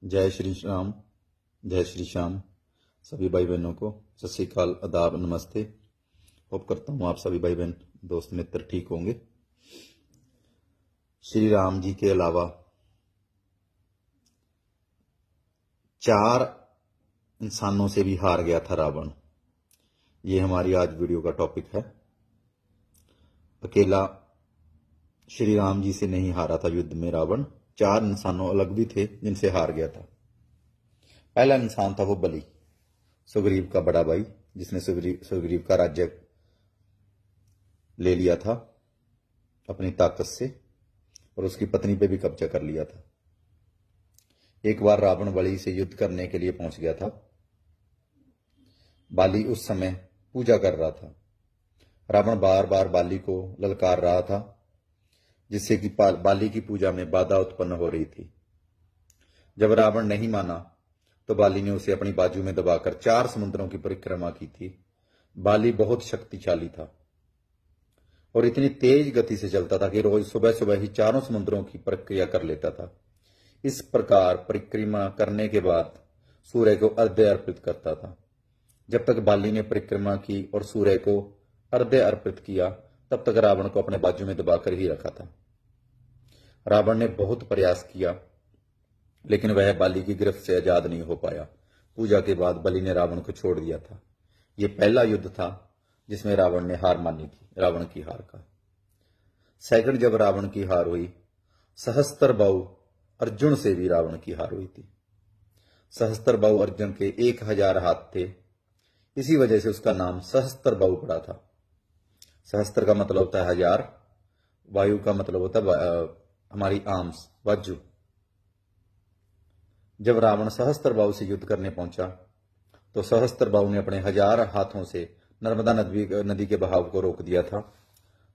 जय श्री राम, जय श्री श्याम। सभी भाई बहनों को सत श्री अकाल, आदाब, नमस्ते। होप करता हूं आप सभी भाई बहन दोस्त मित्र ठीक होंगे। श्री राम जी के अलावा 4 इंसानों से भी हार गया था रावण। ये हमारी आज वीडियो का टॉपिक है। अकेला श्री राम जी से नहीं हारा था युद्ध में रावण, 4 इंसानों अलग भी थे जिनसे हार गया था। पहला इंसान था वो बलि, सुग्रीव का बड़ा भाई, जिसने सुग्रीव का राज्य ले लिया था अपनी ताकत से और उसकी पत्नी पे भी कब्जा कर लिया था। एक बार रावण बलि से युद्ध करने के लिए पहुंच गया था। बाली उस समय पूजा कर रहा था। रावण बार बार बाली को ललकार रहा था, जिससे कि बाली की पूजा में बाधा उत्पन्न हो रही थी। जब रावण नहीं माना तो बाली ने उसे अपनी बाजू में दबाकर 4 समुद्रों की परिक्रमा की थी। बाली बहुत शक्तिशाली था और इतनी तेज गति से चलता था कि रोज सुबह सुबह ही 4 समुद्रों की परिक्रमा कर लेता था। इस प्रकार परिक्रमा करने के बाद सूर्य को अर्घ्य अर्पित करता था। जब तक बाली ने परिक्रमा की और सूर्य को अर्घ्य अर्पित किया, तब तक रावण को अपने बाजू में दबाकर ही रखा था। रावण ने बहुत प्रयास किया, लेकिन वह बाली की गिरफ्त से आजाद नहीं हो पाया। पूजा के बाद बलि ने रावण को छोड़ दिया था। यह पहला युद्ध था जिसमें रावण ने हार मानी थी, रावण की हार का। सेकंड, जब रावण की हार हुई, सहस्त्रबाहु अर्जुन से भी रावण की हार हुई थी। सहस्त्रबाहु अर्जुन के 1000 हाथ थे, इसी वजह से उसका नाम सहस्त्रबाहु पड़ा था। सहस्त्र का मतलब होता है 1000, वायु का मतलब होता है हमारी आर्म्स, वज्र। जब रावण सहस्त्रबाहु से युद्ध करने पहुंचा तो सहस्त्रबाहु ने अपने 1000 हाथों से नर्मदा नदी के बहाव को रोक दिया था।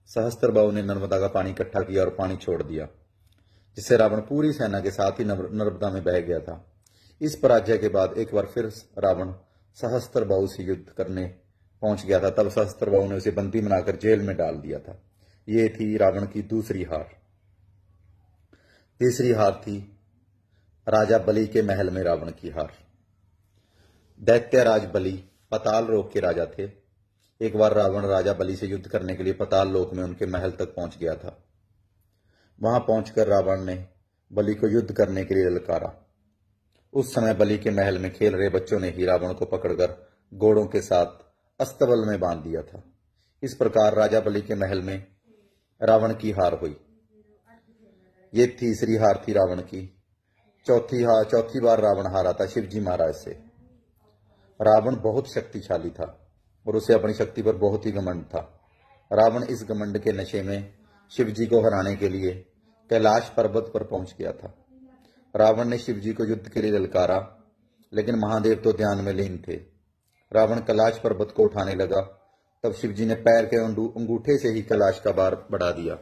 सहस्त्रबाहु ने नर्मदा का पानी इकट्ठा किया और पानी छोड़ दिया, जिससे रावण पूरी सेना के साथ ही नर्मदा में बह गया था। इस पराजय के बाद एक बार फिर रावण सहस्त्रबाहु से युद्ध करने पहुंच गया था। तब सहस्त्रबाहु ने उसे बंदी बनाकर जेल में डाल दिया था। ये थी रावण की दूसरी हार। तीसरी हार थी राजा बलि के महल में रावण की हार। दैत्यराज बलि पाताल लोक के राजा थे। एक बार रावण राजा बलि से युद्ध करने के लिए पाताल लोक में उनके महल तक पहुंच गया था। वहां पहुंचकर रावण ने बलि को युद्ध करने के लिए ललकारा। उस समय बलि के महल में खेल रहे बच्चों ने ही रावण को पकड़कर घोड़ों के साथ अस्तबल में बांध दिया था। इस प्रकार राजा बलि के महल में रावण की हार हुई। ये तीसरी हार थी रावण की। चौथी बार रावण हारा था शिवजी महाराज से। रावण बहुत शक्तिशाली था और उसे अपनी शक्ति पर बहुत ही घमंड था। रावण इस घमंड के नशे में शिवजी को हराने के लिए कैलाश पर्वत पर पहुंच गया था। रावण ने शिवजी को युद्ध के लिए ललकारा, लेकिन महादेव तो ध्यान में लीन थे। रावण कैलाश पर्वत को उठाने लगा, तब शिवजी ने पैर के अंगूठे से ही कैलाश का भार बढ़ा दिया।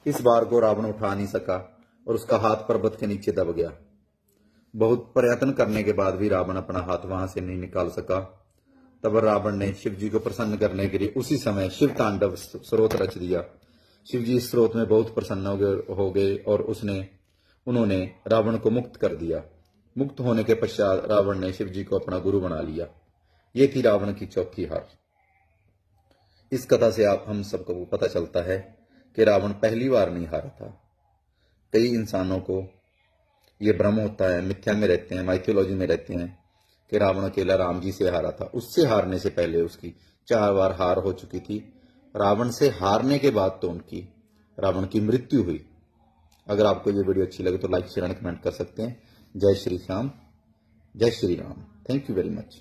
इस भार को रावण उठा नहीं सका और उसका हाथ पर्वत के नीचे दब गया। बहुत प्रयत्न करने के बाद भी रावण अपना हाथ वहां से नहीं निकाल सका। तब रावण ने शिवजी को प्रसन्न करने के लिए उसी समय शिव तांडव स्रोत रच दिया। शिवजी इस स्रोत में बहुत प्रसन्न हो गए और उन्होंने रावण को मुक्त कर दिया। मुक्त होने के पश्चात रावण ने शिवजी को अपना गुरु बना लिया। ये थी रावण की चौथी हार। इस कथा से हम सबको पता चलता है कि रावण पहली बार नहीं हारा था। कई इंसानों को ये भ्रम होता है, मिथ्या में रहते हैं, माइथोलॉजी में रहते हैं कि रावण अकेला राम जी से हारा था। उससे हारने से पहले उसकी 4 बार हार हो चुकी थी। रावण से हारने के बाद तो रावण की मृत्यु हुई। अगर आपको ये वीडियो अच्छी लगे तो लाइक, शेयर एंड कमेंट कर सकते हैं। जय श्री श्याम, जय Shri Ram. Thank you very much.